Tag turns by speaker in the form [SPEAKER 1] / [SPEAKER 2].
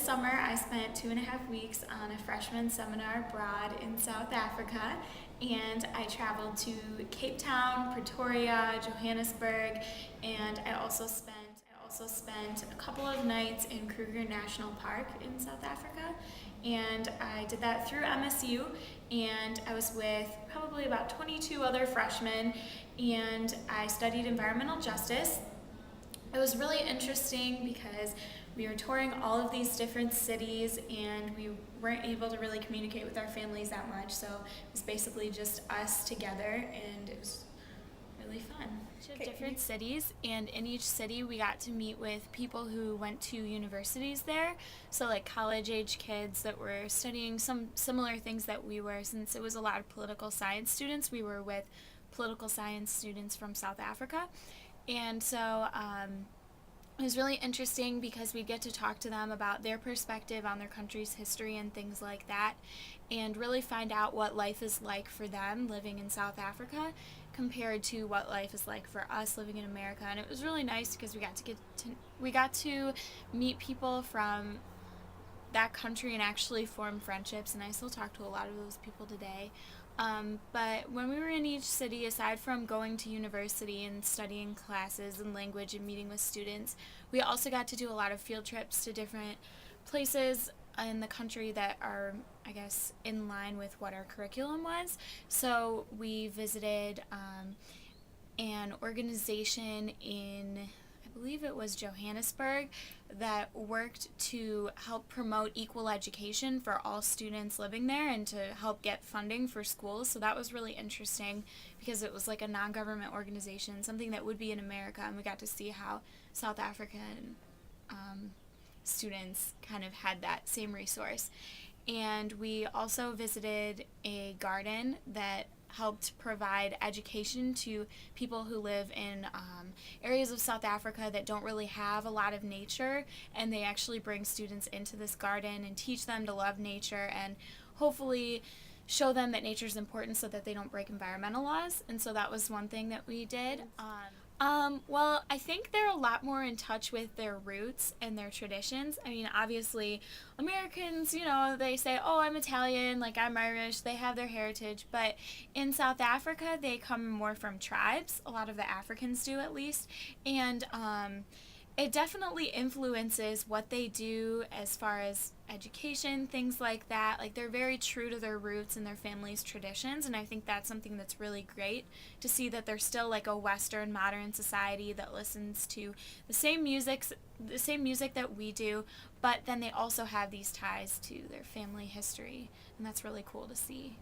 [SPEAKER 1] summer I spent 2.5 weeks on a freshman seminar abroad in South Africa, and I traveled to Cape Town, Pretoria, Johannesburg, and I also spent a couple of nights in Kruger National Park in South Africa. And I did that through MSU, and I was with probably about 22 other freshmen, and I studied environmental justice. It was really interesting because we were touring all of these different cities and we weren't able to really communicate with our families that much, so it was basically just us together, and it was really fun. Different cities, and in each city we got to meet with people who went to universities there, so like college age kids that were studying some similar things that we were. Since it was a lot of political science students, we were with political science students from South Africa, and so it was really interesting because we get to talk to them about their perspective on their country's history and things like that, and really find out what life is like for them living in South Africa compared to what life is like for us living in America. And it was really nice because we got to meet people from that country and actually form friendships, and I still talk to a lot of those people today. But when we were in each city, aside from going to university and studying classes and language and meeting with students, we also got to do a lot of field trips to different places in the country that are, I guess, in line with what our curriculum was. So we visited an organization in, I believe it was Johannesburg, that worked to help promote equal education for all students living there and to help get funding for schools. So that was really interesting because it was like a non-government organization, something that would be in America, and we got to see how South African students kind of had that same resource. And we also visited a garden that helped provide education to people who live in areas of South Africa that don't really have a lot of nature, and they actually bring students into this garden and teach them to love nature and hopefully show them that nature is important so that they don't break environmental laws. And so that was one thing that we did. Well, I think they're a lot more in touch with their roots and their traditions. I mean, obviously, Americans, they say, oh, I'm Italian, like I'm Irish, they have their heritage, but in South Africa, they come more from tribes, a lot of the Africans do at least, and it definitely influences what they do as far as education, things like that. Like, they're very true to their roots and their family's traditions, and I think that's something that's really great to see, that they're still like a Western modern society that listens to the same music that we do, but then they also have these ties to their family history, and that's really cool to see.